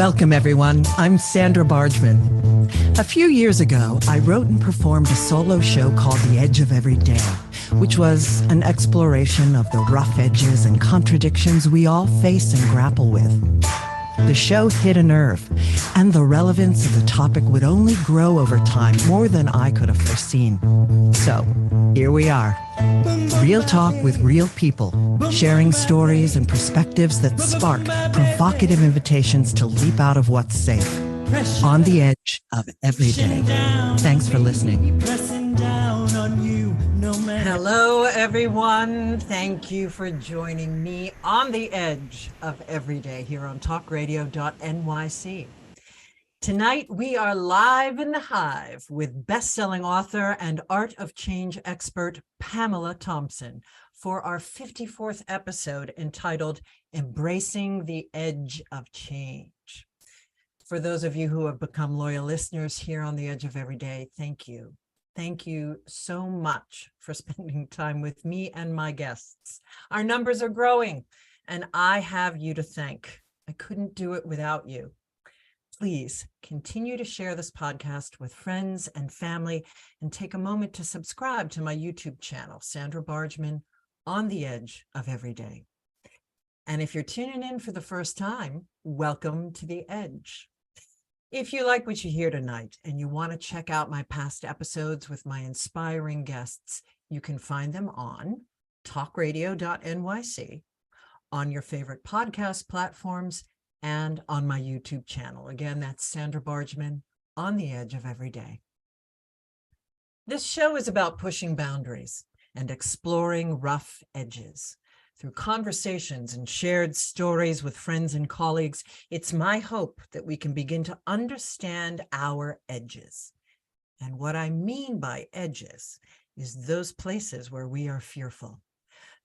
Welcome, everyone. I'm Sandra Bargman. A few years ago, I wrote and performed a solo show called The Edge of Every Day, which was an exploration of the rough edges and contradictions we all face and grapple with. The show hit a nerve, and the relevance of the topic would only grow over time more than I could have foreseen. So, here we are. Real talk with real people, sharing stories and perspectives that spark provocative invitations to leap out of what's safe, on the edge of every day. Thanks for listening. Hello, everyone. Thank you for joining me on the edge of every day here on TalkRadio.nyc. Tonight, we are live in the hive with best-selling author and art of change expert Pamela Thompson for our 54th episode entitled Embracing the Edge of Change. For those of you who have become loyal listeners here on the edge of every day, thank you. Thank you so much for spending time with me and my guests. Our numbers are growing, and I have you to thank. I couldn't do it without you. Please continue to share this podcast with friends and family, and take a moment to subscribe to my YouTube channel, Sandra Bargman, on the edge of every day. And if you're tuning in for the first time, welcome to the edge. If you like what you hear tonight and you want to check out my past episodes with my inspiring guests, you can find them on TalkRadio.nyc, on your favorite podcast platforms, and on my YouTube channel. Again, that's Sandra Bargman, on the edge of every day. This show is about pushing boundaries and exploring rough edges. Through conversations and shared stories with friends and colleagues, it's my hope that we can begin to understand our edges. And what I mean by edges is those places where we are fearful,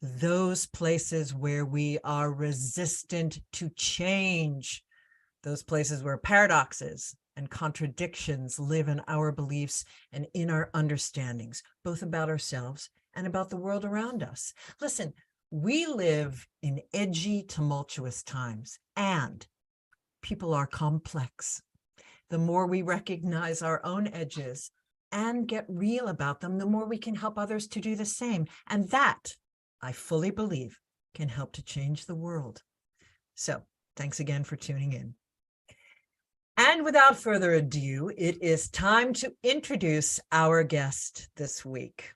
those places where we are resistant to change, those places where paradoxes and contradictions live in our beliefs and in our understandings, both about ourselves and about the world around us. Listen, we live in edgy, tumultuous times, and people are complex. The more we recognize our own edges and get real about them, the more we can help others to do the same. And that, I fully believe, can help to change the world. So, thanks again for tuning in. And without further ado, it is time to introduce our guest this week.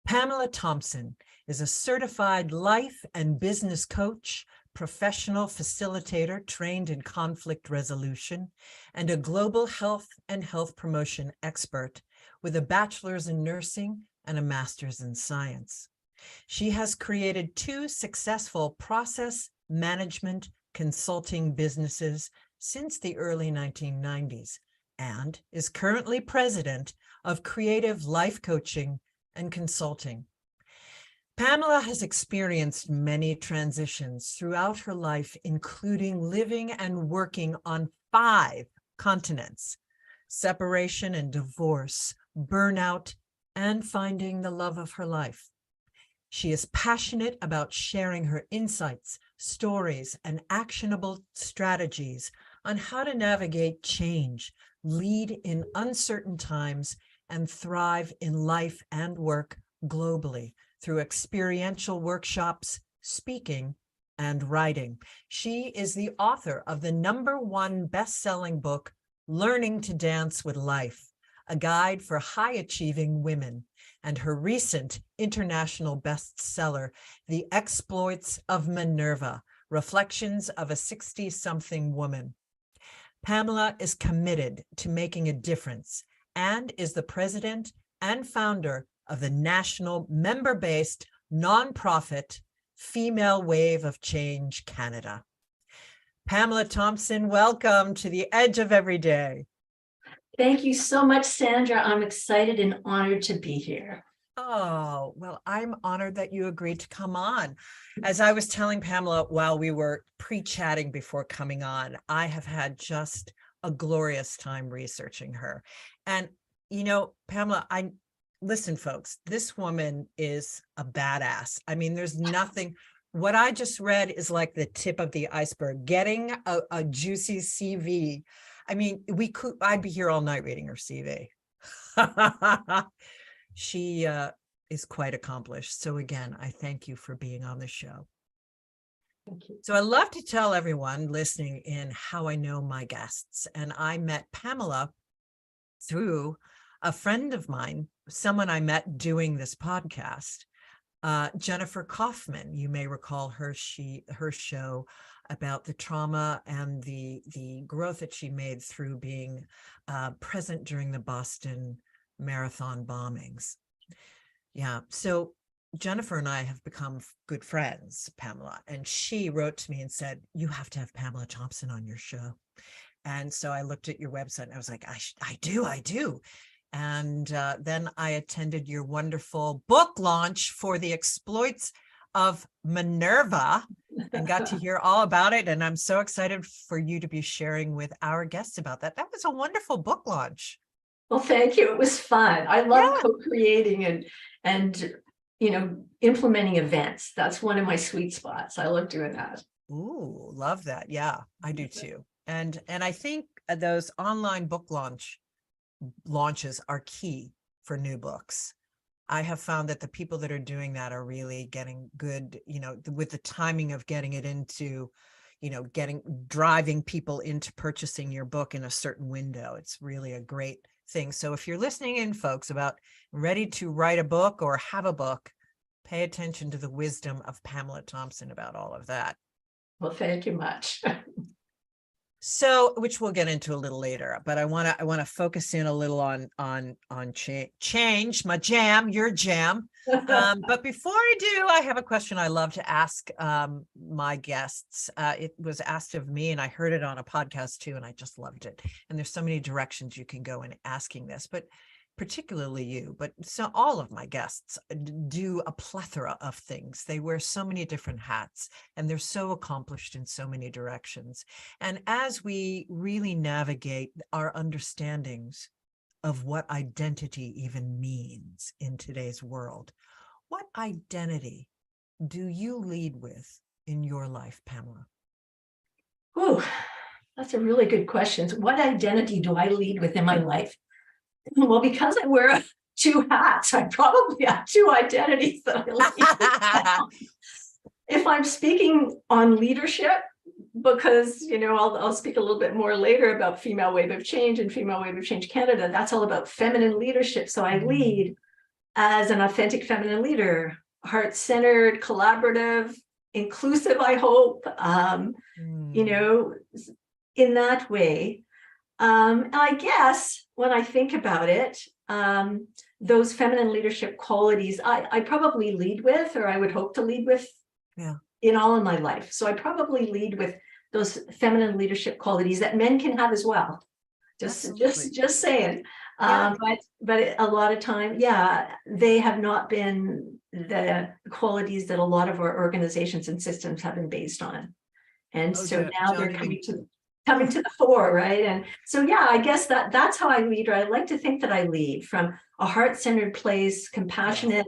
Pamela Thompson is a certified life and business coach, professional facilitator trained in conflict resolution, and a global health and health promotion expert with a bachelor's in nursing and a master's in science. She has created 2 successful process management consulting businesses since the early 1990s and is currently president of Creative Life Coaching and Consulting. Pamela has experienced many transitions throughout her life, including living and working on 5 continents, separation and divorce, burnout, and finding the love of her life. She is passionate about sharing her insights, stories, and actionable strategies on how to navigate change, lead in uncertain times, and thrive in life and work globally through experiential workshops, speaking, and writing. She is the author of the #1 best-selling book, Learning to Dance with Life, a guide for high-achieving women, and her recent international bestseller, The Exploits of Minerva, Reflections of a 60-something Woman. Pamela is committed to making a difference and is the president and founder of the national member-based nonprofit Female Wave of Change Canada. Pamela Thompson, welcome to the Edge of Every Day. Thank you so much, Sandra. I'm excited and honored to be here. Oh, well, I'm honored that you agreed to come on. As I was telling Pamela while we were pre-chatting before coming on, I have had just a glorious time researching her. And, you know, Pamela, listen, folks, this woman is a badass. I mean, there's nothing what I just read is like the tip of the iceberg. Getting a juicy CV. I mean, I'd be here all night reading her CV. She is quite accomplished. So again, I thank you for being on the show. Thank you. So I love to tell everyone listening in how I know my guests. And I met Pamela through a friend of mine, someone I met doing this podcast, Jennifer Kaufman. You may recall her show about the trauma and the growth that she made through being present during the Boston Marathon bombings. Yeah. So Jennifer and I have become good friends, Pamela, and she wrote to me and said, you have to have Pamela Thompson on your show. And so I looked at your website and I was like, I do. And then I attended your wonderful book launch for the Exploits of Minerva and got to hear all about it. And I'm so excited for you to be sharing with our guests about that. That was a wonderful book launch. Well, thank you. It was fun. I love co-creating and implementing events. That's one of my sweet spots. I love doing that. Ooh, love that. Yeah, I do too. And I think those online book launches are key for new books. I have found that the people that are doing that are really getting good, with the timing of getting it into, driving people into purchasing your book in a certain window. It's really a great thing. So if you're listening in, folks, about ready to write a book or have a book, pay attention to the wisdom of Pamela Thompson about all of that. Well, thank you much. So, which we'll get into a little later, but I want to focus in a little on change, my jam, your jam. But before I do, I have a question I love to ask my guests. It was asked of me, and I heard it on a podcast too, and I just loved it. And there's so many directions you can go in asking this, but particularly you, but so all of my guests do a plethora of things. They wear so many different hats, and they're so accomplished in so many directions. And as we really navigate our understandings of what identity even means in today's world, what identity do you lead with in your life, Pamela? Ooh, that's a really good question. What identity do I lead with in my life? Well, because I wear two hats, I probably have two identities that I lead. If I'm speaking on leadership, because I'll speak a little bit more later about Female Wave of Change and Female Wave of Change Canada. That's all about feminine leadership. So I lead as an authentic feminine leader, heart-centered, collaborative, inclusive, I hope, in that way. And I guess when I think about it, those feminine leadership qualities, I probably lead with, or I would hope to lead with, in all of my life. So I probably lead with those feminine leadership qualities that men can have as well. Just saying. But a lot of time, they have not been the qualities that a lot of our organizations and systems have been based on. And so now they're coming to the fore, right? And so, I guess that's how I lead, or I like to think that I lead from a heart-centered place, compassionate,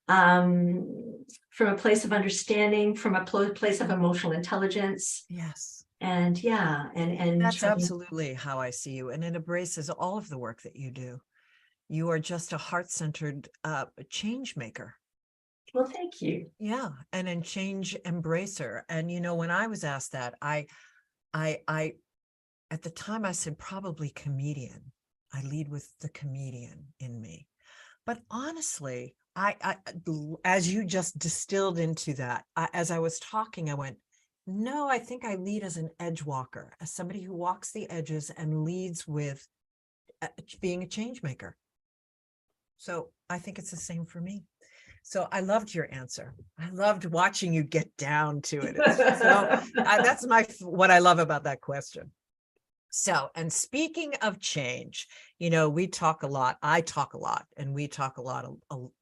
from a place of understanding, from a place of emotional intelligence. Yes. And that's absolutely how I see you. And it embraces all of the work that you do. You are just a heart-centered change maker. Well, thank you. Yeah. And a change embracer. And, when I was asked that, I at the time I said probably comedian. I lead with the comedian in me. But honestly, I as you just distilled into that, as I was talking, I went, no, I think I lead as an edge walker, as somebody who walks the edges and leads with being a change maker. So I think it's the same for me. So I loved your answer. I loved watching you get down to it. So that's what I love about that question. So, and speaking of change, we talk a lot, I talk a lot, and we talk a lot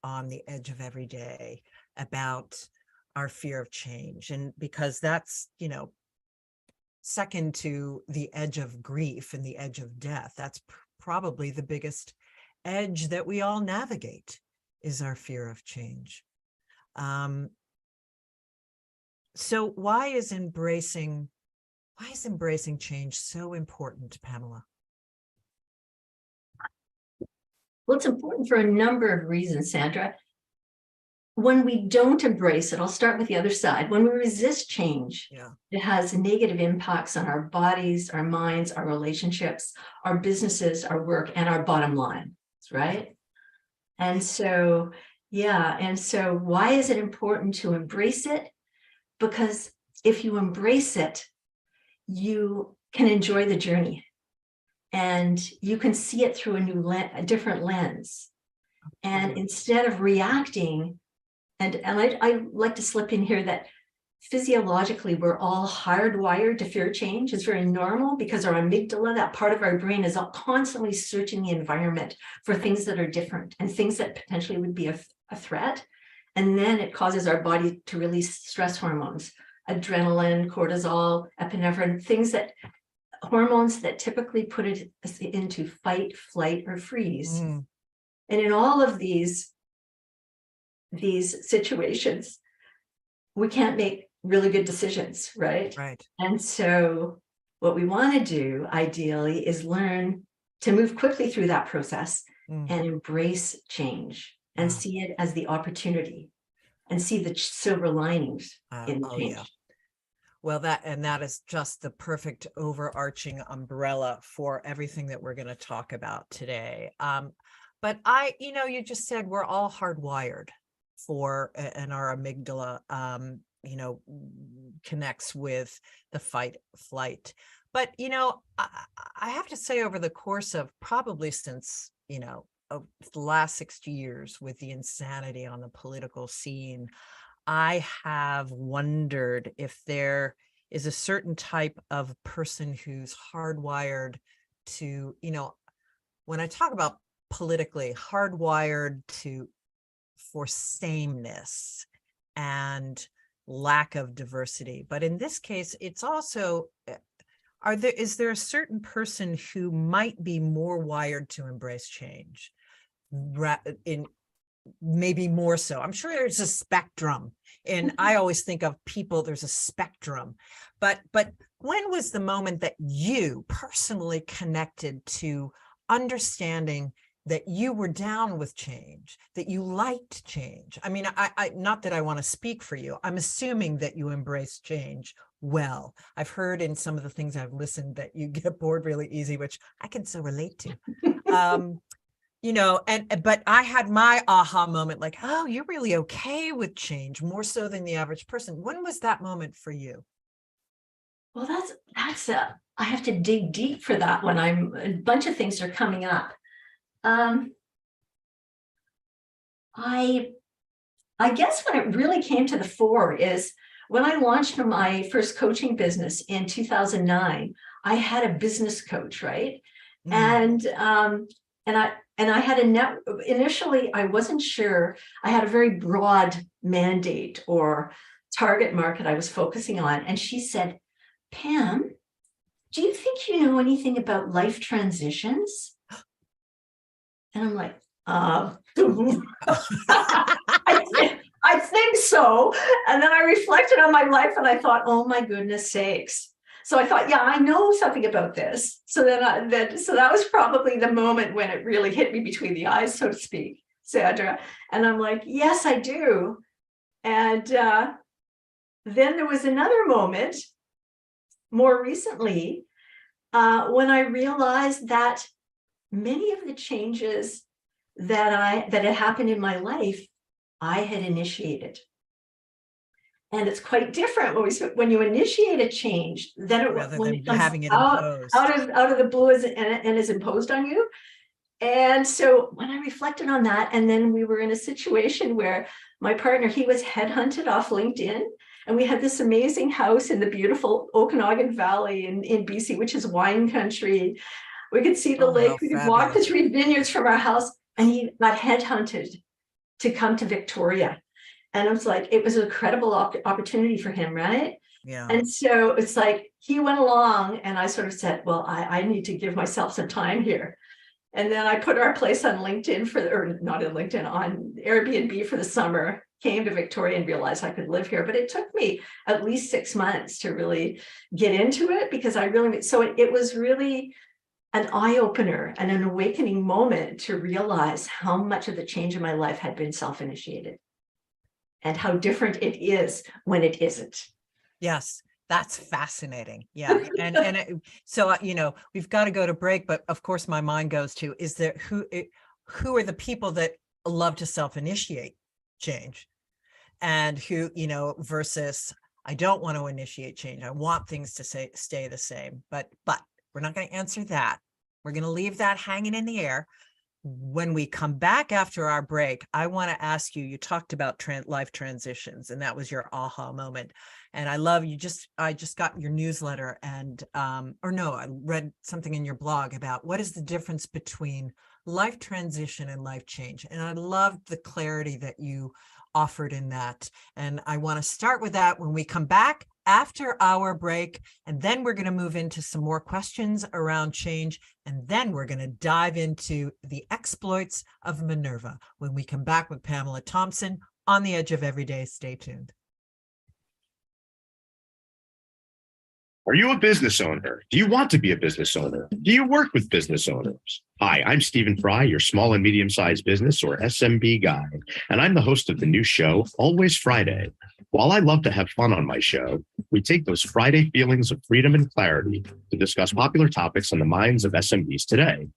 on the edge of every day about our fear of change. And because that's, second to the edge of grief and the edge of death, that's probably the biggest edge that we all navigate, is our fear of change. So why is embracing change so important, Pamela? Well, it's important for a number of reasons, Sandra. When we don't embrace it, I'll start with the other side. When we resist change, it has negative impacts on our bodies, our minds, our relationships, our businesses, our work, and our bottom line, right? And so, why is it important to embrace it? Because if you embrace it, you can enjoy the journey and you can see it through a different lens. And instead of reacting, and I like to slip in here that physiologically, we're all hardwired to fear change. It's very normal because our amygdala, that part of our brain, is constantly searching the environment for things that are different and things that potentially would be a threat. And then it causes our body to release stress hormones, adrenaline, cortisol, epinephrine, hormones that typically put it into fight, flight, or freeze. And in all of these situations, we can't make really good decisions, right? Right. And so what we want to do ideally is learn to move quickly through that process and embrace change and see it as the opportunity and see the silver linings in the change. Yeah. Well, that is just the perfect overarching umbrella for everything that we're going to talk about today. But you just said we're all hardwired and our amygdala, connects with the fight flight. But, I have to say, over the course of probably since, of the last 60 years with the insanity on the political scene, I have wondered if there is a certain type of person who's hardwired to, when I talk about politically, hardwired for sameness and lack of diversity. But in this case, it's also, is there a certain person who might be more wired to embrace change? Maybe more so. I'm sure there's a spectrum, and I always think of people, there's a spectrum. But when was the moment that you personally connected to understanding that you were down with change, that you liked change? I mean, I not that I want to speak for you. I'm assuming that you embrace change well. I've heard in some of the things I've listened that you get bored really easy, which I can so relate to. But I had my aha moment, like, oh, you're really okay with change, more so than the average person. When was that moment for you? Well, I have to dig deep for that one. A bunch of things are coming up. I guess when it really came to the fore is when I launched my first coaching business in 2009. I had a business coach, right? And I had initially, I wasn't sure. I had a very broad mandate or target market I was focusing on. And she said, Pam, do you think you know anything about life transitions? And I'm like, I think so. And then I reflected on my life and I thought, oh my goodness sakes. So I thought, yeah, I know something about this. So so that was probably the moment when it really hit me between the eyes, so to speak, Sandra. And I'm like, yes, I do. And then there was another moment more recently when I realized that many of the changes that had happened in my life, I had initiated. And it's quite different when you initiate a change than when it comes having it imposed out of the blue and is imposed on you. And so when I reflected on that, and then we were in a situation where my partner, he was headhunted off LinkedIn, and we had this amazing house in the beautiful Okanagan Valley in BC, which is wine country. We could see the lake. We could walk to 3 vineyards from our house, and he got headhunted to come to Victoria. And it was an incredible opportunity for him, right? Yeah. And so it's like he went along, and I sort of said, well, I need to give myself some time here. And then I put our place on LinkedIn on Airbnb for the summer. came to Victoria and realized I could live here. But it took me at least 6 months to really get into it, because it was really an eye-opener and an awakening moment to realize how much of the change in my life had been self-initiated and how different it is when it isn't. Yes, that's fascinating. Yeah. So, we've got to go to break, but of course my mind goes to, who are the people that love to self-initiate change, and who, versus I don't want to initiate change. I want things to stay the same, but we're not going to answer that. We're going to leave that hanging in the air. When we come back after our break, I want to ask you, you talked about life transitions, and that was your aha moment. And I love I just got your newsletter, and, or no, I read something in your blog about what is the difference between life transition and life change. And I loved the clarity that you offered in that. And I want to start with that when we come back after our break. And then we're going to move into some more questions around change. And then we're going to dive into the exploits of Minerva when we come back with Pamela Thompson on the Edge of Everyday. Stay tuned. Are you a business owner? Do you want to be a business owner? Do you work with business owners? Hi, I'm Stephen Fry, your small and medium-sized business, or SMB guy, and I'm the host of the new show, Always Friday. While I love to have fun on my show, we take those Friday feelings of freedom and clarity to discuss popular topics on the minds of SMBs today.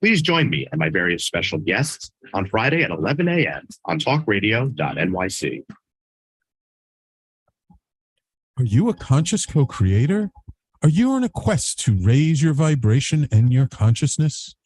Please join me and my various special guests on Friday at 11 a.m. on TalkRadio.nyc. Are you a conscious co-creator? Are you on a quest to raise your vibration and your consciousness?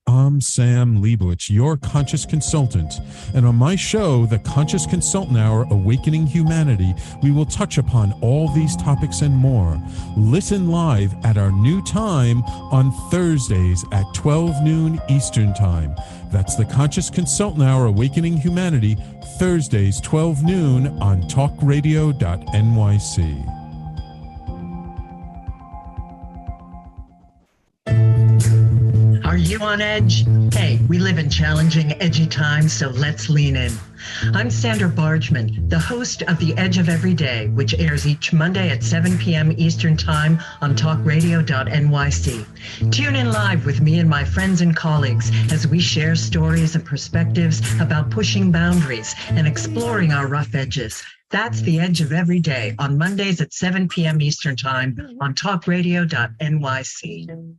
I'm Sam Leibowitz, your conscious consultant. And on my show, The Conscious Consultant Hour, Awakening Humanity, we will touch upon all these topics and more. Listen live at our new time on Thursdays at 12 noon Eastern Time. That's The Conscious Consultant Hour, Awakening Humanity, Thursdays, 12 noon on TalkRadio.nyc. Are you on edge? Hey, we live in challenging, edgy times, so let's lean in. I'm Sandra Bargman, the host of The Edge of Every Day, which airs each Monday at 7 p.m. Eastern Time on TalkRadio.nyc. Tune in live with me and my friends and colleagues as we share stories and perspectives about pushing boundaries and exploring our rough edges. That's The Edge of Every Day on Mondays at 7 p.m. Eastern Time on TalkRadio.nyc.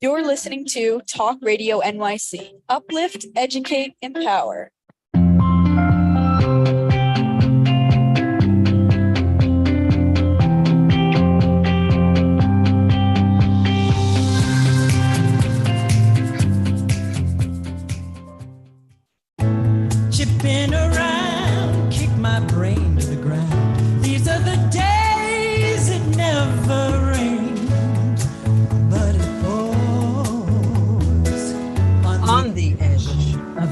You're listening to Talk Radio NYC. Uplift, educate, empower. Chipping around, kick my brain to the ground. These are the days it never rained, but it on the edge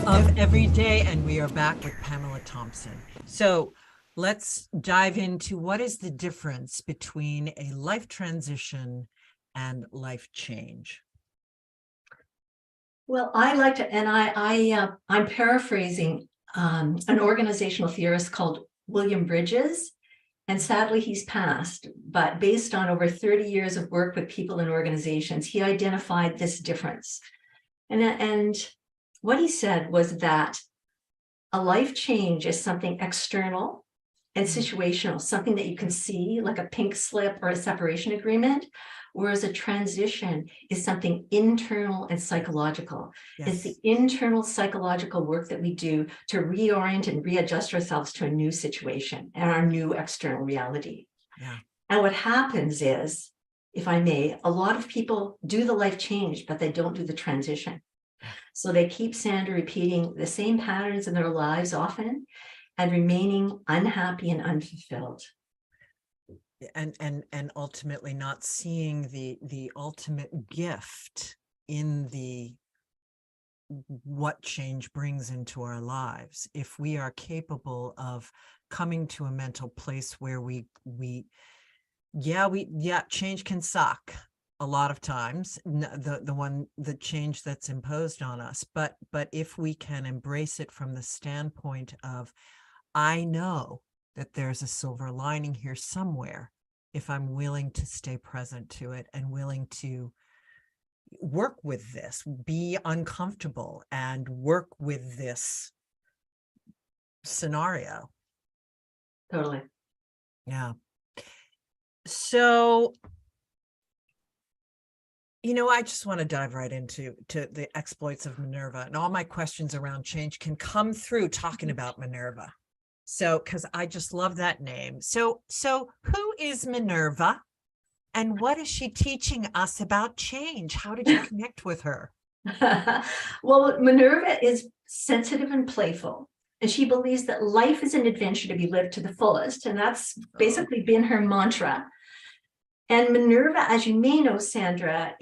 of every day, and we are back with Pamela Thompson. So let's dive into what is the difference between a life transition and life change. Well, I like to, and I'm paraphrasing an organizational theorist called William Bridges, and sadly he's passed, but based on over 30 years of work with people and organizations, he identified this difference. And what he said was that a life change is something external and situational, something that you can see, like a pink slip or a separation agreement, whereas a transition is something internal and psychological. Yes. It's the internal psychological work that we do to reorient and readjust ourselves to a new situation and our new external reality. Yeah. And what happens is, if I may, a lot of people do the life change, but they don't do the transition. So they keep, Sandra, repeating the same patterns in their lives often and remaining unhappy and unfulfilled. And ultimately not seeing the ultimate gift in what change brings into our lives. If we are capable of coming to a mental place where change can suck, a lot of times, the change that's imposed on us. But if we can embrace it from the standpoint of, I know that there's a silver lining here somewhere, if I'm willing to stay present to it and willing to work with this, be uncomfortable and work with this scenario. Totally. Yeah. So, I just want to dive right into the exploits of Minerva, and all my questions around change can come through talking about Minerva. So, because I just love that name. So who is Minerva, and what is she teaching us about change? How did you connect with her? Well, Minerva is sensitive and playful, and she believes that life is an adventure to be lived to the fullest, and that's basically been her mantra. And Minerva, as you may know, Sandra,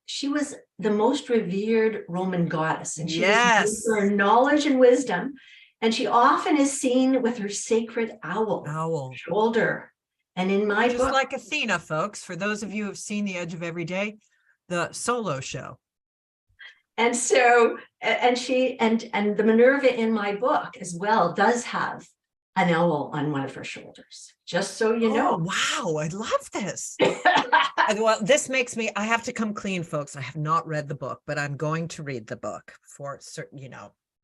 she was the most revered Roman goddess, and she was known for her knowledge and wisdom. And she often is seen with her sacred owl shoulder. And in my book, just like Athena, folks, for those of you who've seen The Edge of Every Day, the solo show. And so, and the Minerva in my book as well does have an owl on one of her shoulders, just so you know. Wow, I love this. Well, this makes me, I have to come clean, folks. I have not read the book, but I'm going to read the book for certain,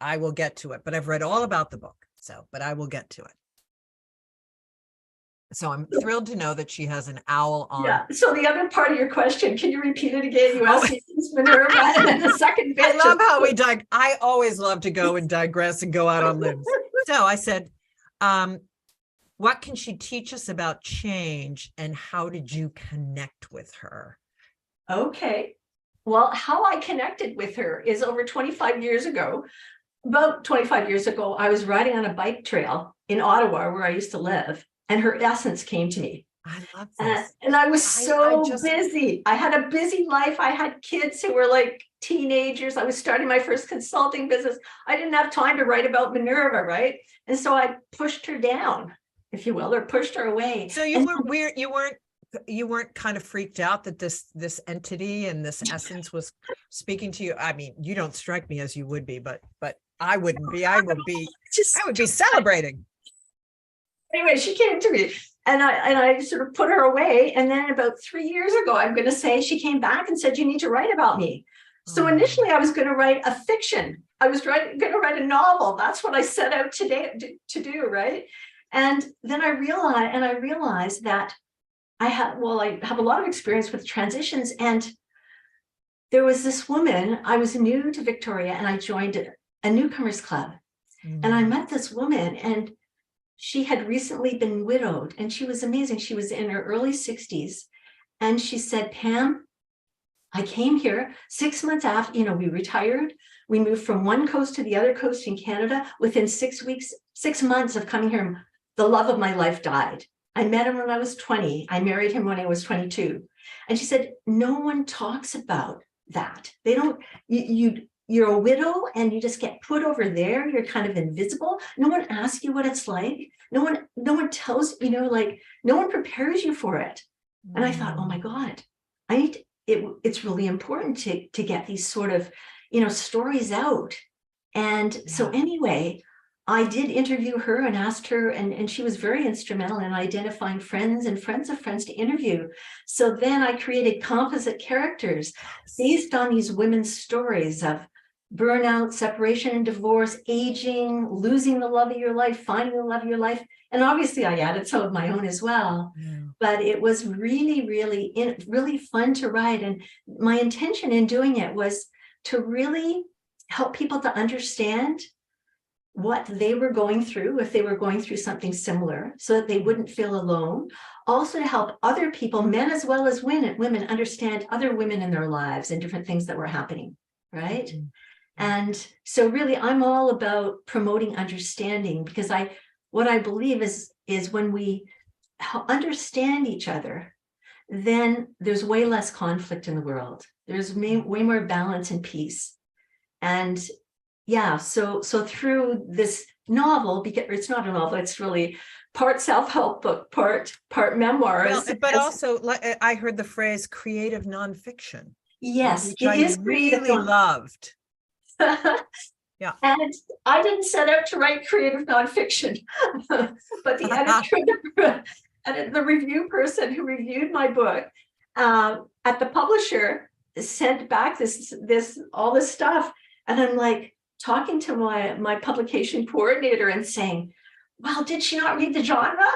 I will get to it, but I've read all about the book. But I will get to it. So I'm thrilled to know that she has an owl on. Yeah. So the other part of your question, can you repeat it again? You asked me who's Minerva, and then the second bit. I love how I always love to go and digress and go out on limbs. So I said, what can she teach us about change, and how did you connect with her? Okay. Well, how I connected with her is over 25 years ago. About 25 years ago, I was riding on a bike trail in Ottawa, where I used to live, and her essence came to me. I love this. And I was so busy. I had a busy life. I had kids who were like teenagers. I was starting my first consulting business. I didn't have time to write about Minerva, right? And so I pushed her down, if you will, or pushed her away. So you were weird. You weren't kind of freaked out that this entity and this essence was speaking to you. I mean, you don't strike me as you would be, but I wouldn't be. I would be celebrating. Anyway, she came to me, and I sort of put her away. And then about 3 years ago, I'm going to say, she came back and said, you need to write about me. So initially I was going to write a fiction. I was going to write a novel. That's what I set out to do. Right. And then I realized that I have a lot of experience with transitions. And there was this woman, I was new to Victoria, and I joined a newcomers club. And I met this woman, and she had recently been widowed, and she was amazing. She was in her early 60s. And she said, Pam, I came here 6 months after, we retired. We moved from one coast to the other coast in Canada. Within 6 months of coming here, the love of my life died. I met him when I was 20. I married him when I was 22. And she said, no one talks about that. They don't, you're a widow and you just get put over there. You're kind of invisible. No one asks you what it's like. No one tells, no one prepares you for it. And I thought, oh my God, it's really important to get these sort of, stories out. And so anyway, I did interview her and asked her, and she was very instrumental in identifying friends and friends of friends to interview. So then I created composite characters based on these women's stories of burnout, separation and divorce, aging, losing the love of your life, finding the love of your life. And obviously I added some of my own as well. But it was really, really fun to write. And my intention in doing it was to really help people to understand what they were going through, if they were going through something similar, so that they wouldn't feel alone. Also to help other people, men as well as women, understand other women in their lives and different things that were happening, right? And so really, I'm all about promoting understanding, because what I believe is when we understand each other, then there's way less conflict in the world. There's way more balance and peace. And so through this novel, because it's not a novel, it's really part self-help book, part memoirs. Well, but also, I heard the phrase creative nonfiction, Yes, which it I is creative really loved. Yeah. And I didn't set out to write creative nonfiction, but the editor, and the review person who reviewed my book at the publisher sent back all this stuff, and I'm like talking to my publication coordinator and saying, "Well, did she not read the genre?"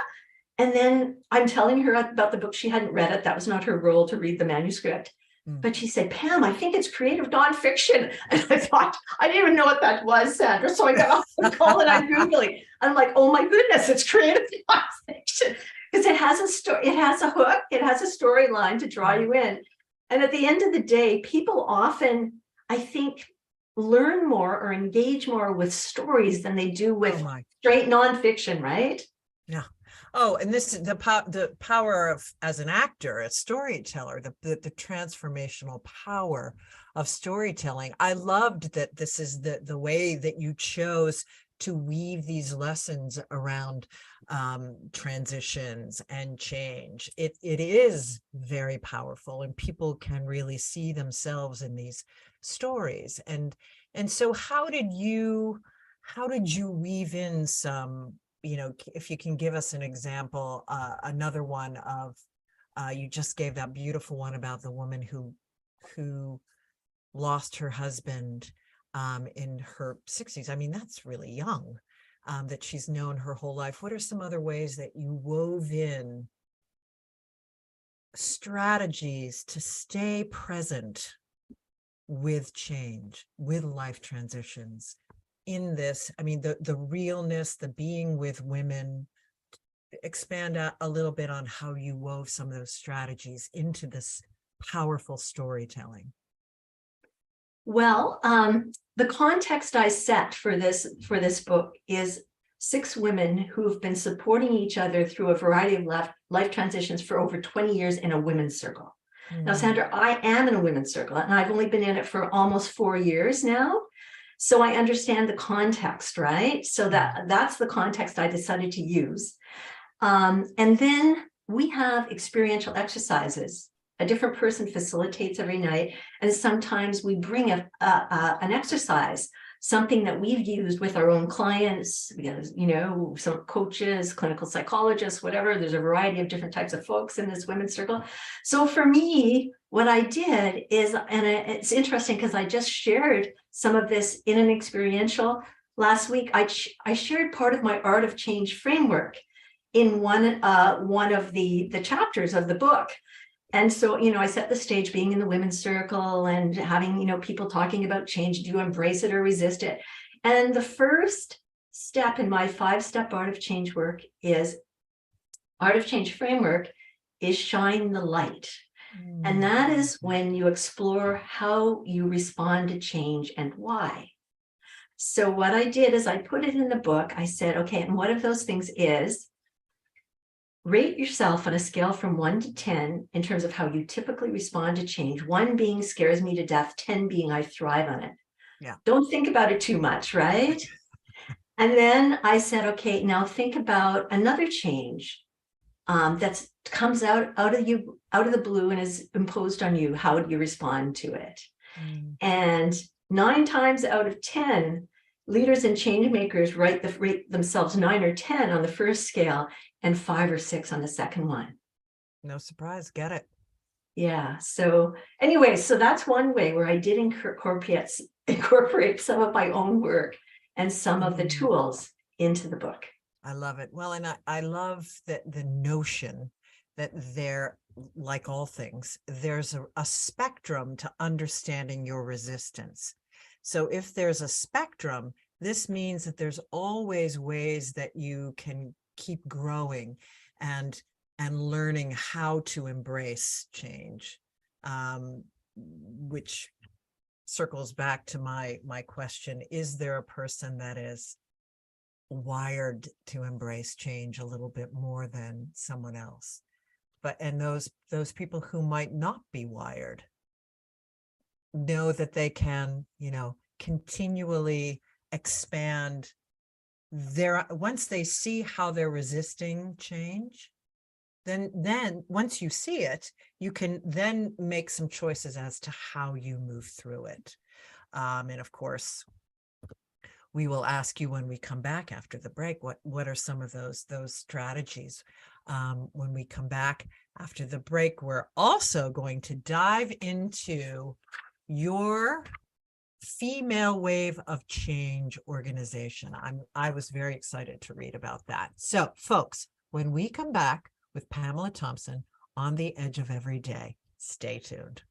And then I'm telling her about the book. She hadn't read it. That was not her role to read the manuscript. But she said, "Pam, I think it's creative nonfiction." And I thought, I didn't even know what that was, Sandra. So I got off the call and I'm Googling. I'm like, oh my goodness, it's creative nonfiction. Because it has a story, it has a hook, it has a storyline to draw you in. And at the end of the day, people often, I think, learn more or engage more with stories than they do with straight nonfiction, right? Yeah. Oh, and this is the power of, as an actor, a storyteller, the transformational power of storytelling. I loved that this is the way that you chose to weave these lessons around transitions and change. It is very powerful, and people can really see themselves in these stories. And so how did you weave in some, if you can give us an example, another one of, you just gave that beautiful one about the woman who lost her husband in her 60s. I mean, that's really young, that she's known her whole life. What are some other ways that you wove in strategies to stay present with change, with life transitions? In this, I mean, the realness, the being with women. Expand a little bit on how you wove some of those strategies into this powerful storytelling. Well, the context I set for this book is 6 women who've been supporting each other through a variety of life transitions for over 20 years in a women's circle. Now, Sandra, I am in a women's circle, and I've only been in it for almost 4 years now. So I understand the context, right? So that's the context I decided to use. And then we have experiential exercises. A different person facilitates every night. And sometimes we bring an exercise, something that we've used with our own clients, because, some coaches, clinical psychologists, whatever. There's a variety of different types of folks in this women's circle. So for me, what I did is, and it's interesting because I just shared some of this in an experiential last week. I shared part of my Art of Change framework in one of the chapters of the book. And so, I set the stage being in the women's circle and having, people talking about change. Do you embrace it or resist it? And the first step in my 5-step Art of Change framework is shine the light. And that is when you explore how you respond to change and why. So what I did is I put it in the book. I said, okay, and one of those things is rate yourself on a scale from 1 to 10 in terms of how you typically respond to change. 1 being scares me to death, 10 being I thrive on it. Yeah. Don't think about it too much, right? And then I said, okay, now think about another change that comes out of the blue and is imposed on you. How would you respond to it? And 9 times out of 10, leaders and change makers rate themselves 9 or 10 on the first scale and 5 or 6 on the second one. No surprise, get it. Yeah. So anyway, so that's one way where I did incorporate some of my own work and some of the tools into the book. I love it. Well, and I love that the notion that there, like all things, there's a spectrum to understanding your resistance. So if there's a spectrum, this means that there's always ways that you can keep growing and learning how to embrace change, which circles back to my question. Is there a person that is wired to embrace change a little bit more than someone else? And those people who might not be wired know that they can, continually expand once they see how they're resisting change, then once you see it, you can then make some choices as to how you move through it. And of course, we will ask you when we come back after the break, what are some of those strategies? When we come back after the break, we're also going to dive into your Female Wave of Change organization. I was very excited to read about that. So folks, when we come back with Pamela Thompson on the Edge of Every Day, stay tuned.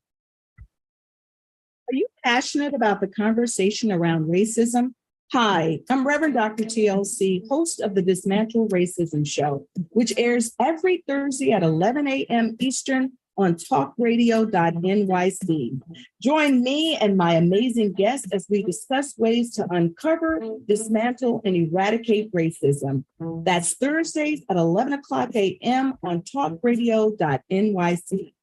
Are you passionate about the conversation around racism? Hi, I'm Reverend Dr. TLC, host of the Dismantle Racism Show, which airs every Thursday at 11 a.m. Eastern on TalkRadio.nyc. Join me and my amazing guests as we discuss ways to uncover, dismantle, and eradicate racism. That's Thursdays at 11 o'clock a.m. on TalkRadio.nyc.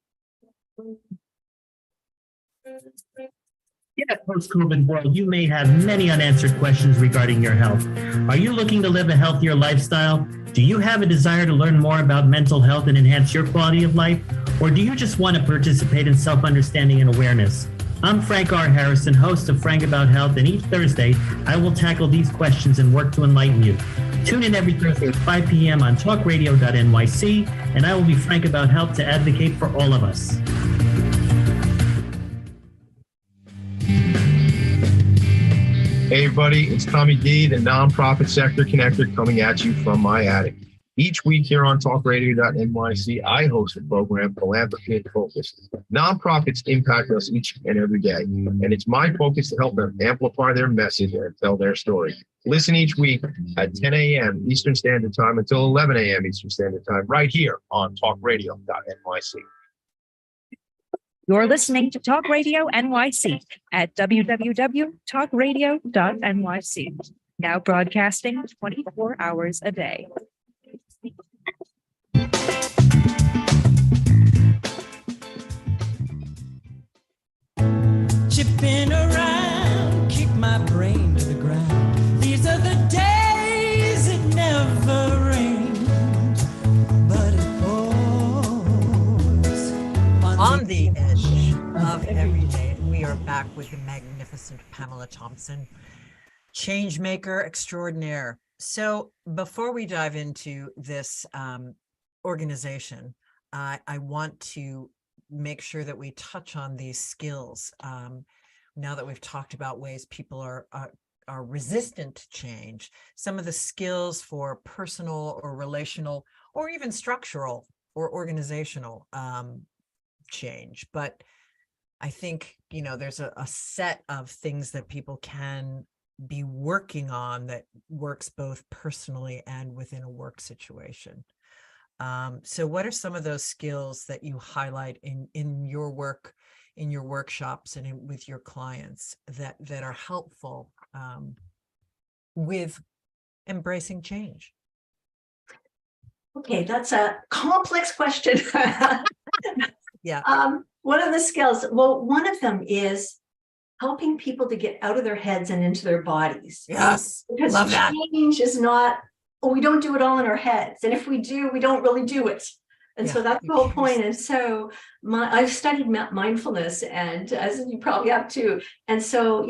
In a post-COVID world, you may have many unanswered questions regarding your health. Are you looking to live a healthier lifestyle? Do you have a desire to learn more about mental health and enhance your quality of life? Or do you just want to participate in self-understanding and awareness? I'm Frank R. Harrison, host of Frank About Health, and each Thursday, I will tackle these questions and work to enlighten you. Tune in every Thursday at 5 p.m. on TalkRadio.nyc, and I will be Frank About Health to advocate for all of us. Hey everybody, it's Tommy D, the nonprofit sector connector, coming at you from my attic. Each week here on TalkRadio.nyc, I host a program, Philanthropy in Focus. Nonprofits impact us each and every day, and it's my focus to help them amplify their message and tell their story. Listen each week at 10 a.m. Eastern Standard Time until 11 a.m. Eastern Standard Time, right here on TalkRadio.nyc. You're listening to Talk Radio NYC at www.talkradio.nyc. Now broadcasting 24 hours a day. Chipping around, kick my brain to the ground. These are the days it never rained, but it pours On the Edge of Every Day, we are back with the magnificent Pamela Thompson, change maker extraordinaire. So before we dive into this organization, I want to make sure that we touch on these skills. Now that we've talked about ways people are resistant to change, some of the skills for personal or relational or even structural or organizational change. But I think, there's a set of things that people can be working on that works both personally and within a work situation. So what are some of those skills that you highlight in your work, in your workshops and with your clients that are helpful with embracing change? Okay, that's a complex question. Yeah. What are the skills? Well, one of them is helping people to get out of their heads and into their bodies. Yes, because love that. Change is not, we don't do it all in our heads. And if we do, we don't really do it. And so that's the whole point. And so I've studied mindfulness, and as you probably have too. And so,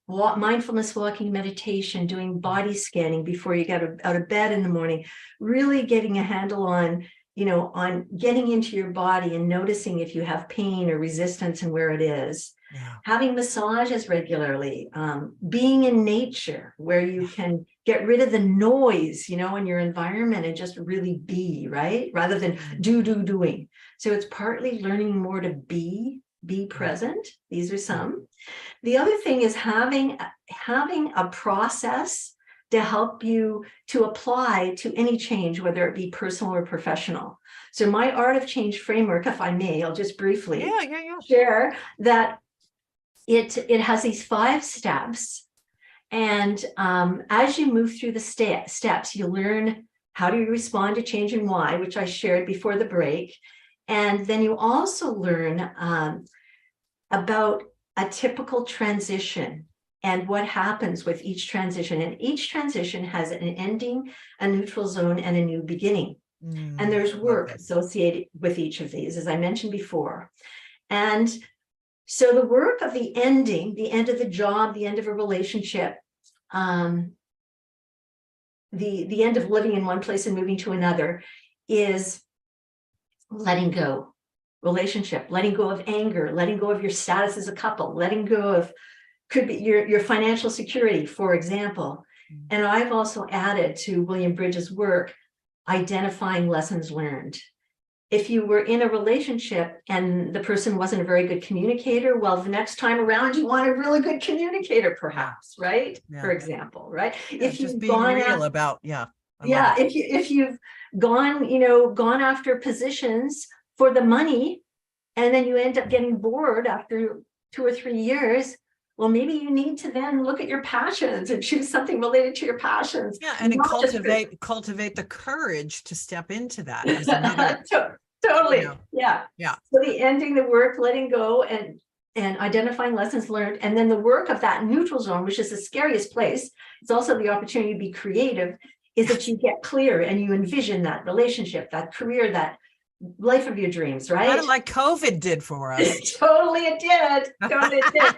mindfulness, walking, meditation, doing body scanning before you get out of bed in the morning, really getting a handle on, on getting into your body and noticing if you have pain or resistance and where it is. Yeah. Having massages regularly, being in nature where you can get rid of the noise, in your environment and just really be, right? Rather than doing. So it's partly learning more to be present. These are some. The other thing is having a process to help you to apply to any change, whether it be personal or professional. So my Art of Change framework, if I may, I'll just briefly share that it has these 5 steps. And as you move through the steps, you learn how to respond to change and why, which I shared before the break. And then you also learn about a typical transition and what happens with each transition. And each transition has an ending, a neutral zone, and a new beginning. And there's work associated with each of these, as I mentioned before. And so the work of the ending, the end of the job, the end of a relationship, the end of living in one place and moving to another, is letting go. Relationship, letting go of anger, letting go of your status as a couple, letting go of, could be your financial security, for example. And I've also added to William Bridges' work, identifying lessons learned. If you were in a relationship and the person wasn't a very good communicator, well, the next time around, you want a really good communicator, perhaps, right? Yeah. For example, right? Yeah, if just you've being gone real out, about, if you've gone, gone after positions for the money, and then you end up getting bored after 2 or 3 years, well, maybe you need to then look at your passions and choose something related to your passions. Yeah, and not just cultivate the courage to step into that as another. Totally. Yeah. Yeah. So the ending, the work, letting go, and identifying lessons learned, and then the work of that neutral zone, which is the scariest place. It's also the opportunity to be creative, is that you get clear and you envision that relationship, that career, that life of your dreams, right? Kind of like COVID did for us. Totally it did. Totally it did.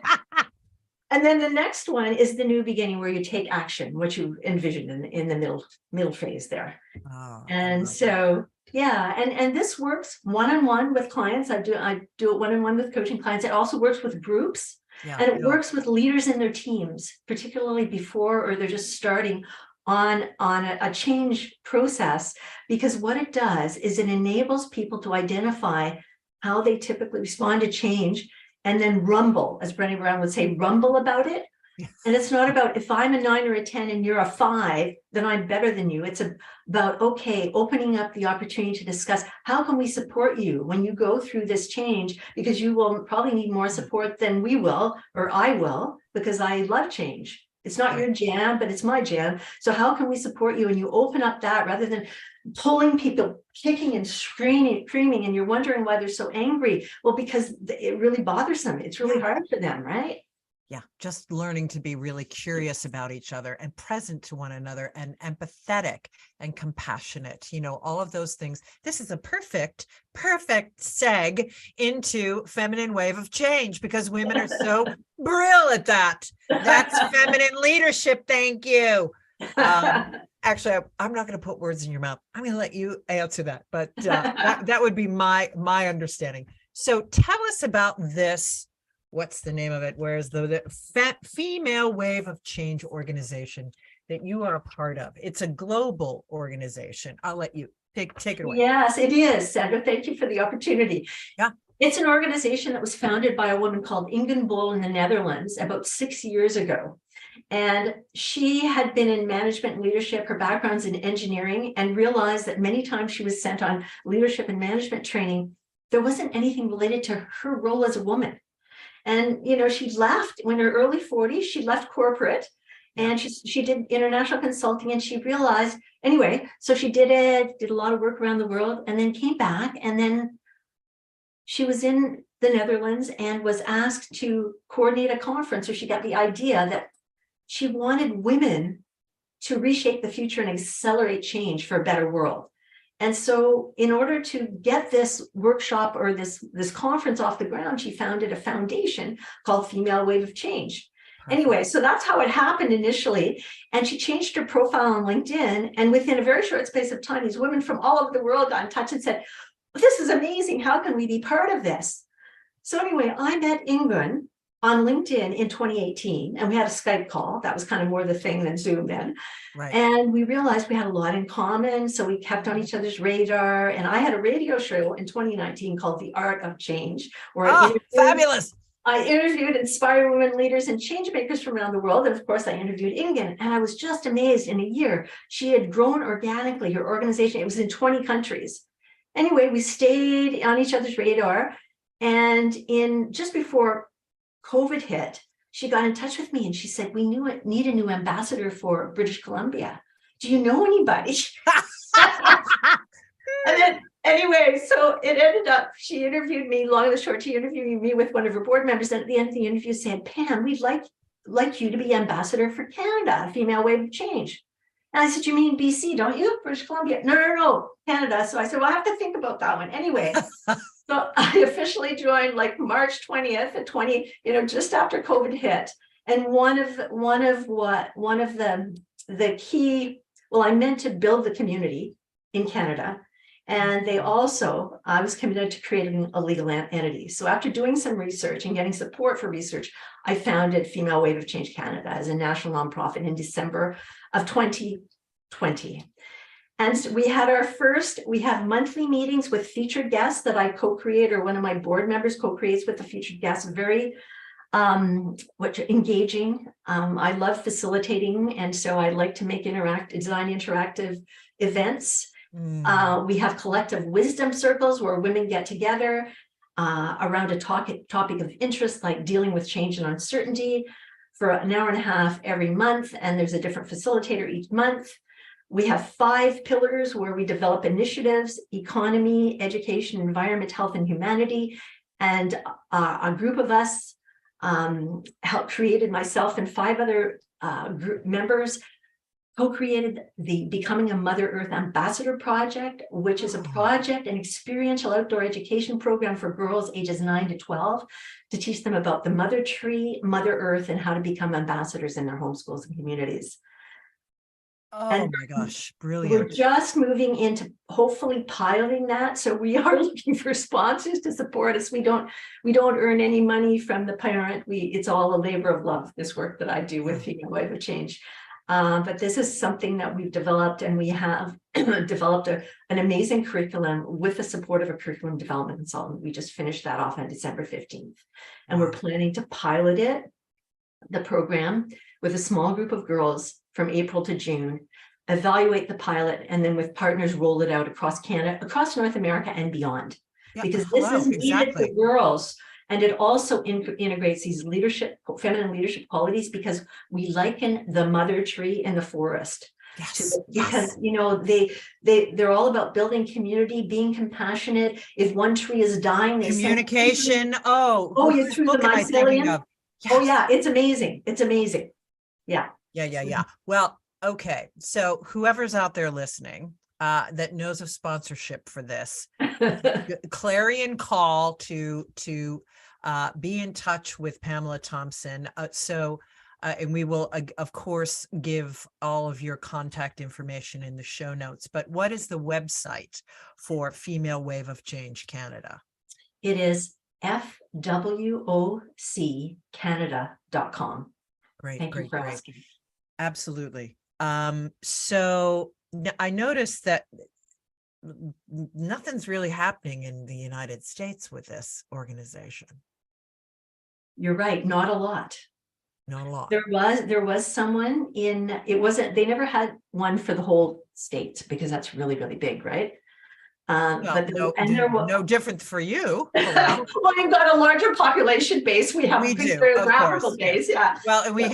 And then the next one is the new beginning, where you take action, what you envisioned in the middle phase there. Oh, And so, yeah, and this works one-on-one with clients. I do it one-on-one with coaching clients. It also works with groups, and it works with leaders in their teams, particularly before, or they're just starting on a change process, because what it does is it enables people to identify how they typically respond to change, and then rumble, as Brené Brown would say, rumble about it. And it's not about, if I'm a 9 or a 10 and you're a 5, then I'm better than you. It's about, okay, opening up the opportunity to discuss, how can we support you when you go through this change? Because you will probably need more support than we will, or I will, because I love change. It's not your jam, but it's my jam. So how can we support you? And you open up that, rather than pulling people, kicking and screaming, and you're wondering why they're so angry. Well, because it really bothers them. It's really hard for them, right? Yeah, just learning to be really curious about each other and present to one another and empathetic and compassionate, all of those things. This is a perfect seg into feminine wave of change, because women are so brilliant at that. That's feminine leadership. Thank you. Actually, I'm not going to put words in your mouth. I'm going to let you answer that, but that would be my understanding. So tell us about this. What's the name of it? Where's the Female Wave of Change organization that you are a part of? It's a global organization. I'll let you take it away. Yes, it is, Sandra. Thank you for the opportunity. Yeah. It's an organization that was founded by a woman called Ingun Bol in the Netherlands about 6 years ago. And she had been in management and leadership, her background's in engineering, and realized that many times she was sent on leadership and management training, there wasn't anything related to her role as a woman. And, she left in her early 40s, she left corporate, and she did international consulting, and she realized, anyway, so she did a lot of work around the world, and then came back, and then she was in the Netherlands and was asked to coordinate a conference, or she got the idea that she wanted women to reshape the future and accelerate change for a better world. And so in order to get this workshop or this conference off the ground, she founded a foundation called Female Wave of Change. Anyway, so that's how it happened initially. And she changed her profile on LinkedIn. And within a very short space of time, these women from all over the world got in touch and said, this is amazing. How can we be part of this? So anyway, I met Ingun on LinkedIn in 2018, and we had a Skype call. That was kind of more the thing than Zoom then. Right. And we realized we had a lot in common, so we kept on each other's radar. And I had a radio show in 2019 called The Art of Change, where fabulous. I interviewed inspired women leaders and change makers from around the world. And of course, I interviewed Ingun, and I was just amazed. In a year, she had grown organically, her organization. It was in 20 countries. Anyway, we stayed on each other's radar. And just before COVID hit, she got in touch with me and she said, we need a new ambassador for British Columbia. Do you know anybody? And then anyway, so it ended up, she interviewed me, long and short, she interviewed me with one of her board members. And at the end of the interview said, Pam, we'd like like you to be ambassador for Canada, Female Wave of Change. And I said, you mean BC, don't you? British Columbia? No, Canada. So I said, well, I have to think about that one. Anyway, so I officially joined like March 20th at 20, just after COVID hit. And one of the key, well, I meant to build the community in Canada. And I was committed to creating a legal entity. So after doing some research and getting support for research, I founded Female Wave of Change Canada as a national nonprofit in December of 2020. And so we have monthly meetings with featured guests that I co-create, or one of my board members co-creates with the featured guests. Very engaging. I love facilitating. And so I like to design interactive events. We have collective wisdom circles where women get together around a topic of interest, like dealing with change and uncertainty, for an hour and a half every month. And there's a different facilitator each month. We have 5 pillars where we develop initiatives: economy, education, environment, health, and humanity. And a group of us created, myself and 5 other group members, co-created the Becoming a Mother Earth Ambassador Project, which is a project, an experiential outdoor education program for girls ages 9 to 12 to teach them about the mother tree, Mother Earth, and how to become ambassadors in their home schools and communities. Oh my gosh, brilliant. We're just moving into hopefully piloting that. So we are looking for sponsors to support us. We don't earn any money from the parent. It's all a labor of love, this work that I do with Female Wave of Change. But this is something that we've developed, and we have developed an amazing curriculum with the support of a curriculum development consultant. We just finished that off on December 15th. And we're planning to pilot the program, with a small group of girls from April to June, evaluate the pilot, and then with partners roll it out across Canada, across North America and beyond. Because this is needed for girls. And it also integrates these feminine leadership qualities, because we liken the mother tree in the forest. Because they're all about building community, being compassionate. If one tree is dying, communication. You threw the mycelium. Yes. Oh yeah, it's amazing. It's amazing. Yeah. Well, okay. So whoever's out there listening that knows of sponsorship for this, clarion call to be in touch with Pamela Thompson. And we will, of course, give all of your contact information in the show notes. But what is the website for Female Wave of Change Canada? It is FWOCcanada.com. Great. Thank you for asking. Absolutely. So I noticed that nothing's really happening in the United States with this organization. You're right. Not a lot. Not a lot. There was someone they never had one for the whole state, because that's really, really big, right? But no different for you. Well, you've got a larger population base. We have a big geographical base. Yeah. Well, and we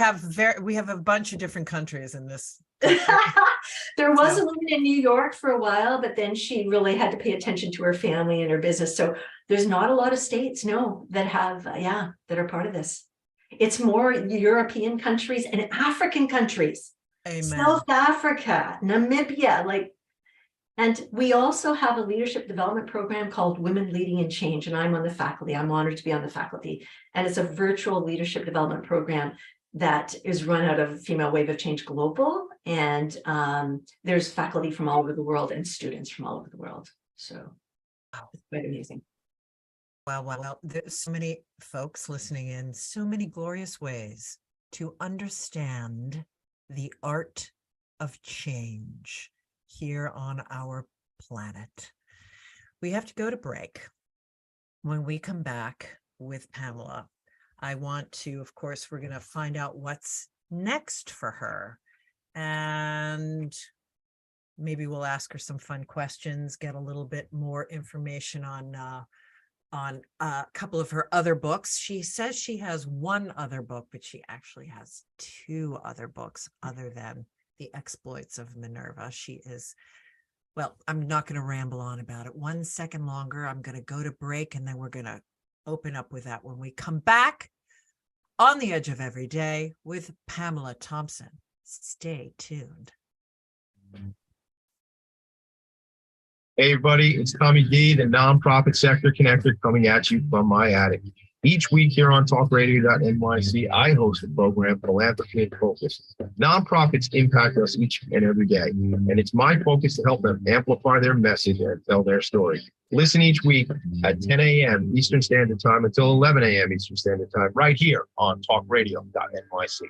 have a bunch of different countries in this. There was a woman in New York for a while, but then she really had to pay attention to her family and her business. So there's not a lot of states, that have, that are part of this. It's more European countries and African countries. Amen. South Africa, Namibia, and we also have a leadership development program called Women Leading in Change, and I'm on the faculty. I'm honored to be on the faculty, and it's a virtual leadership development program that is run out of Female Wave of Change Global, and there's faculty from all over the world and students from all over the world. So it's quite amazing. Wow. There's so many folks listening in, so many glorious ways to understand the art of change here on our planet. We have to go to break. When we come back with Pamela, I want to, of course, we're going to find out what's next for her. And maybe we'll ask her some fun questions, get a little bit more information on a couple of her other books. She says she has one other book, but she actually has 2 other books other than The Exploits of Minerva. I'm not going to ramble on about it 1 second longer. I'm going to go to break, and then we're going to open up with that when we come back. On the Edge of Every Day with Pamela Thompson. Stay tuned. Hey, everybody, it's Tommy D, the nonprofit sector connector, coming at you from my attic. Each week here on TalkRadio.nyc, I host a program, Philanthropy and Focus. Nonprofits impact us each and every day, and it's my focus to help them amplify their message and tell their story. Listen each week at 10 a.m. Eastern Standard Time until 11 a.m. Eastern Standard Time, right here on TalkRadio.nyc.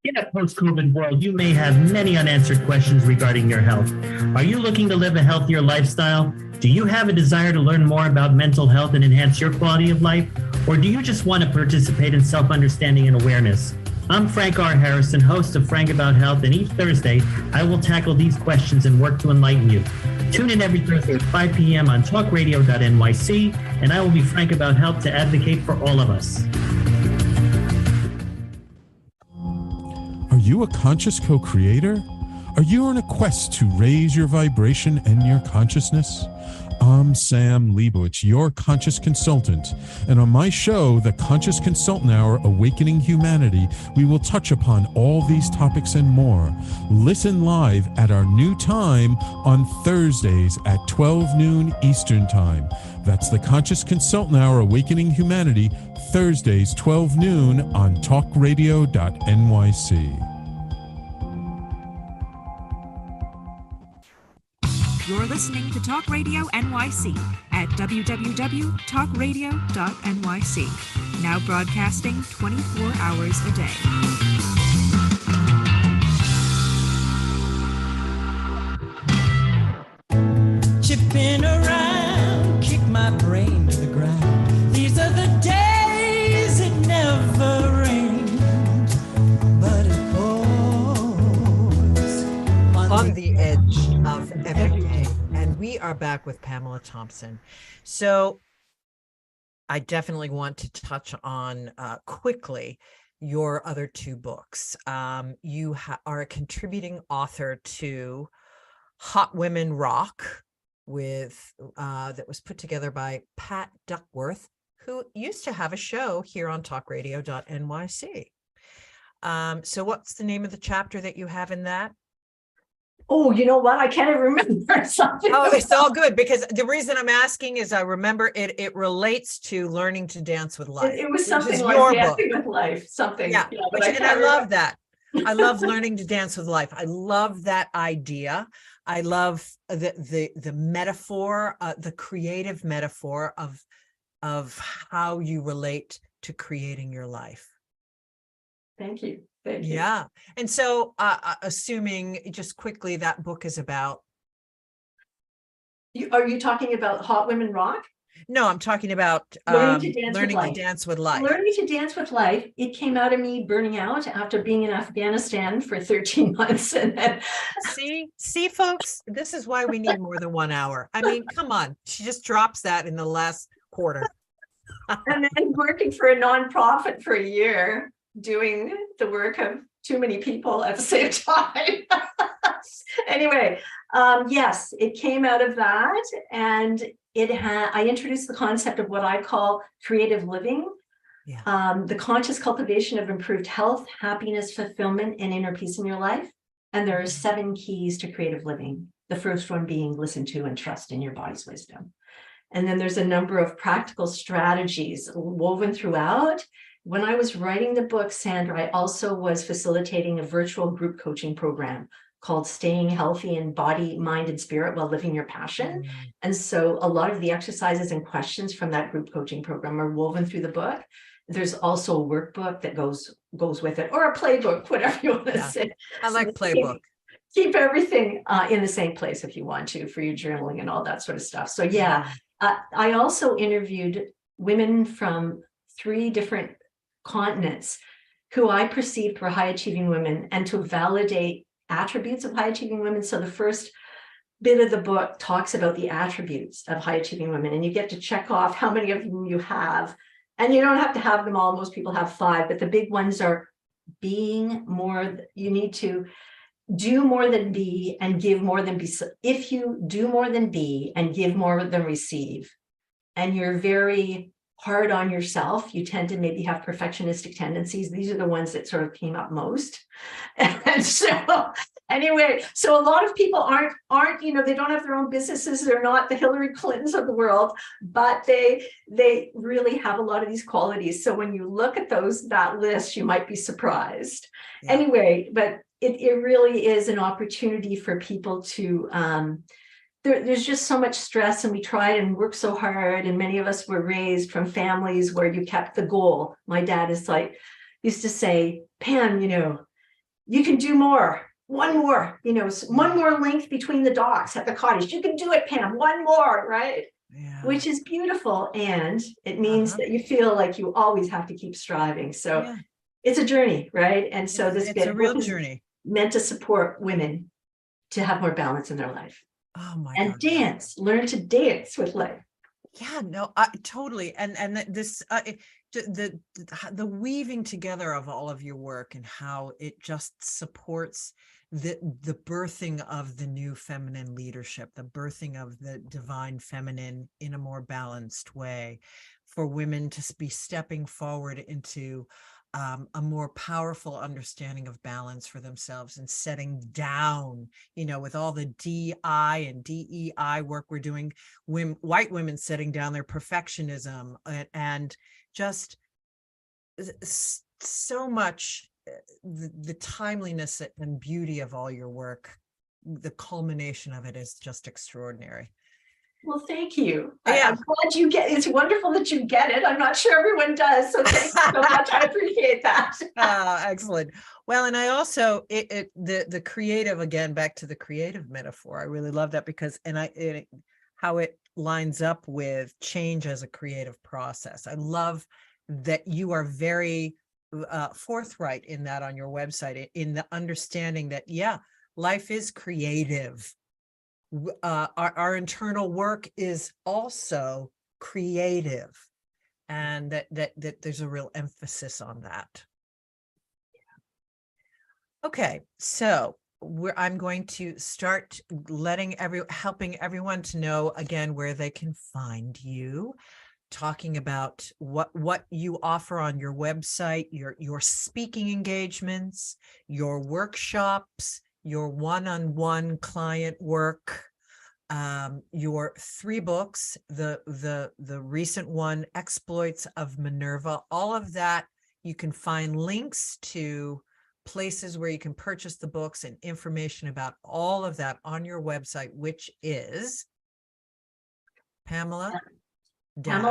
In a post-COVID world, you may have many unanswered questions regarding your health. Are you looking to live a healthier lifestyle? Do you have a desire to learn more about mental health and enhance your quality of life? Or do you just want to participate in self-understanding and awareness? I'm Frank R. Harrison, host of Frank About Health, and each Thursday, I will tackle these questions and work to enlighten you. Tune in every Thursday at 5 p.m. on TalkRadio.nyc, and I will be Frank About Health to advocate for all of us. Are you a conscious co-creator? Are you on a quest to raise your vibration and your consciousness? I'm Sam Leibowitz, your conscious consultant. And on my show, The Conscious Consultant Hour, Awakening Humanity, we will touch upon all these topics and more. Listen live at our new time on Thursdays at 12 noon Eastern Time. That's The Conscious Consultant Hour, Awakening Humanity, Thursdays, 12 noon on TalkRadio.nyc. You're listening to Talk Radio NYC at www.talkradio.nyc. Now broadcasting 24 hours a day. Chipping around, kick my brain to the ground. These are the days it never rained, but it pours On the Edge of Every Day. And we are back with Pamela Thompson. So I definitely want to touch on quickly your other two books. You are a contributing author to Hot Women Rock, with that was put together by Pat Duckworth, who used to have a show here on TalkRadio.nyc. So what's the name of the chapter that you have in that? Oh, you know what? I can't even remember something. Oh, it's all good, because the reason I'm asking is I remember it relates to learning to dance with life. It was which something is like your Dancing book. with Life, something. Yeah, but and I can't love remember. that. I love learning to dance with life. I love that idea. I love the metaphor, the creative metaphor of how you relate to creating your life. Thank you. Thank you. Yeah. And so assuming just quickly that book is about. Are you talking about Hot Women Rock? No, I'm talking about Learning learning to dance with life. Learning to dance with life. It came out of me burning out after being in Afghanistan for 13 months. And then See, folks, this is why we need more than 1 hour. I mean, come on. She just drops that in the last quarter. and then working for a nonprofit for a year, doing the work of too many people at the same time. Anyway, yes, it came out of that, and I introduced the concept of what I call creative living, the conscious cultivation of improved health, happiness, fulfillment, and inner peace in your life. And there are 7 keys to creative living. The first one being listen to and trust in your body's wisdom. And then there's a number of practical strategies woven throughout. When I was writing the book, Sandra, I also was facilitating a virtual group coaching program called Staying Healthy in Body, Mind, and Spirit While Living Your Passion. And so a lot of the exercises and questions from that group coaching program are woven through the book. There's also a workbook that goes with it, or a playbook, whatever you want to say. I like playbook. Keep everything in the same place if you want to, for your journaling and all that sort of stuff. So I also interviewed women from 3 different continents who I perceived were high achieving women, and to validate attributes of high achieving women. So the first bit of the book talks about the attributes of high achieving women, and you get to check off how many of them you have. And you don't have to have them all. Most people have 5, but the big ones are being more. You need to do more than be and give more than be. If you do more than be and give more than receive, and you're very hard on yourself. You tend to maybe have perfectionistic tendencies. These are the ones that sort of came up most. And so anyway, so a lot of people aren't, they don't have their own businesses. They're not the Hillary Clintons of the world, but they really have a lot of these qualities. So when you look at that list, you might be surprised. Yeah. Anyway, but it really is an opportunity for people to, there's just so much stress, and we tried and worked so hard. And many of us were raised from families where you kept the goal. My dad used to say, Pam, you can do more. One more link between the docks at the cottage. You can do it, Pam. One more, right? Yeah. Which is beautiful. And it means that you feel like you always have to keep striving. So it's a journey, right? And so it's a real journey meant to support women to have more balance in their life. Oh my God. And dance, learn to dance with life. Yeah, no, totally. And this, the weaving together of all of your work and how it just supports the birthing of the new feminine leadership, the birthing of the divine feminine in a more balanced way, for women to be stepping forward into a more powerful understanding of balance for themselves, and setting down, with all the DI and DEI work we're doing, white women setting down their perfectionism, and just so much the timeliness and beauty of all your work. The culmination of it is just extraordinary. Well, thank you. Yeah. I'm glad you get it. It's wonderful that you get it. I'm not sure everyone does. So thank you so much. I appreciate that. Excellent. Well, and I also, the creative, again, back to the creative metaphor. I really love that because, how it lines up with change as a creative process. I love that you are very forthright in that on your website, in the understanding that, life is creative. Our internal work is also creative, and that there's a real emphasis on that. Okay, so I'm going to start helping everyone to know again where they can find you, talking about what you offer on your website, your speaking engagements, your workshops, your one-on-one client work, your 3 books, the recent one, Exploits of Minerva. All of that, you can find links to places where you can purchase the books and information about all of that on your website, which is Pamela-Thompson.com.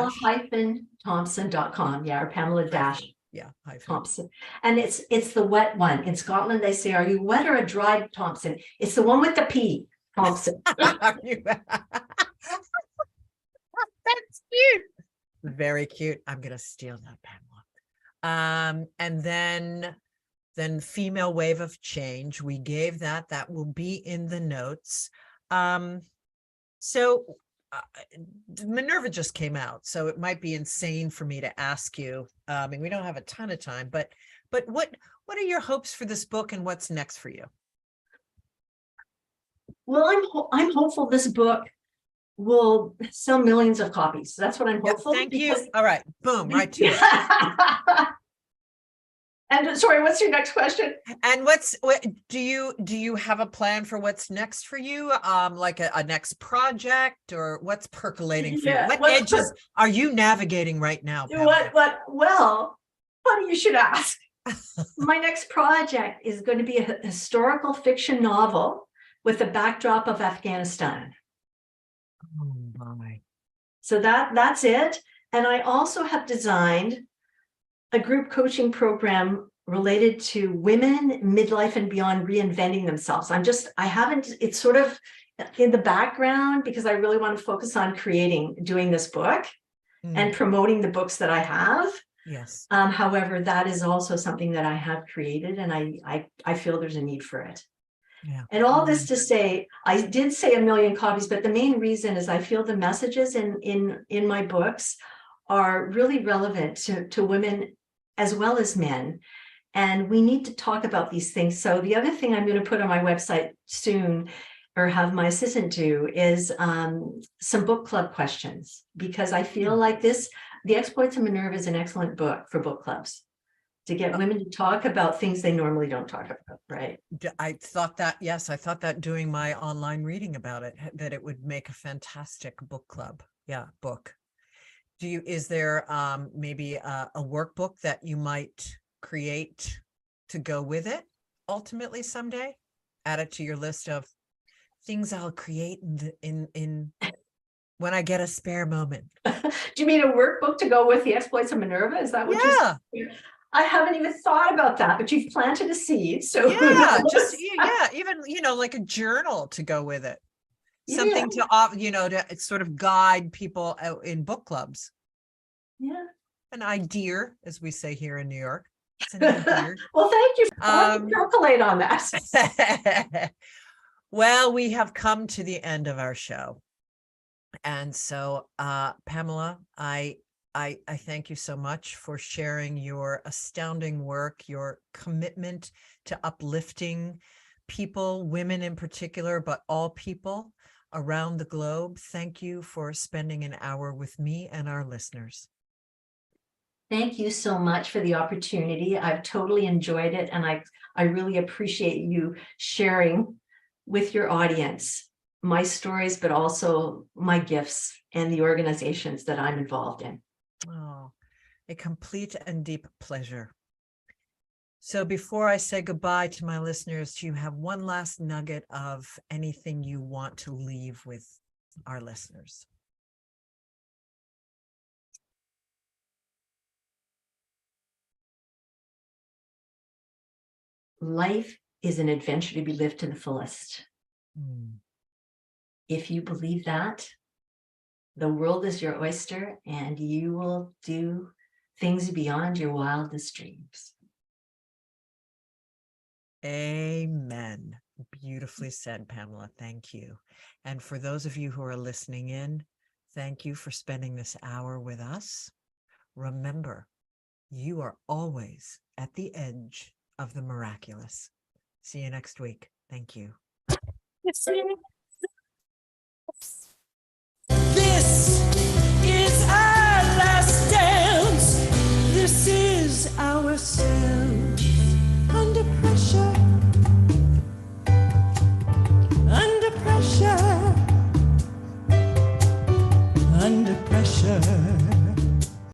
Or Pamela Thompson. And it's the wet one. In Scotland, they say, are you wet or a dry Thompson? It's the one with the P, Thompson. That's cute. Very cute. I'm going to steal that, Pamela. And then Female Wave of Change. We gave that will be in the notes. Minerva just came out, so it might be insane for me to ask you. And we don't have a ton of time, but what are your hopes for this book, and what's next for you? Well, I'm hopeful this book will sell millions of copies. That's what I'm hopeful. Thank you. All right, boom, right to it. And sorry, what's your next question? And do you have a plan for what's next for you? Like a next project, or what's percolating for you? What edges are you navigating right now, Pamela? Well, funny you should ask. My next project is going to be a historical fiction novel with the backdrop of Afghanistan. Oh my. So that's it. And I also have designed a group coaching program related to women, midlife and beyond, reinventing themselves. It's sort of in the background because I really want to focus on doing this book and promoting the books that I have. Yes. However, that is also something that I have created, and I feel there's a need for it. Yeah. And all this to say, I did say 1 million copies, but the main reason is I feel the messages in my books are really relevant to women as well as men. And we need to talk about these things. So the other thing I'm going to put on my website soon, or have my assistant do, is some book club questions, because I feel like this The Exploits of Minerva is an excellent book for book clubs to get women to talk about things they normally don't talk about, right? I thought that, yes, I thought that doing my online reading about it, that it would make a fantastic book club. Yeah, book. Is there maybe a workbook that you might create to go with it ultimately someday? Add it to your list of things I'll create in when I get a spare moment. Do you mean a workbook to go with the Exploits of Minerva? Is that what you're saying? I haven't even thought about that, but you've planted a seed. So yeah, even like a journal to go with it. Something to to sort of guide people out in book clubs. Yeah. An idea, as we say here in New York. It's an idea. Well, thank you. I'll calculate on that. Well, we have come to the end of our show. And so, Pamela, I thank you so much for sharing your astounding work, your commitment to uplifting people, women in particular, but all people around the globe. Thank you for spending an hour with me and our listeners. Thank you so much for the opportunity. I've totally enjoyed it, and I really appreciate you sharing with your audience my stories, but also my gifts and the organizations that I'm involved in. Oh, a complete and deep pleasure. So before I say goodbye to my listeners, do you have one last nugget of anything you want to leave with our listeners? Life is an adventure to be lived to the fullest. If you believe that, the world is your oyster and you will do things beyond your wildest dreams. Amen. Beautifully said, Pamela. Thank you. And for those of you who are listening in, thank you for spending this hour with us. Remember, you are always at the edge of the miraculous. See you next week. Thank you.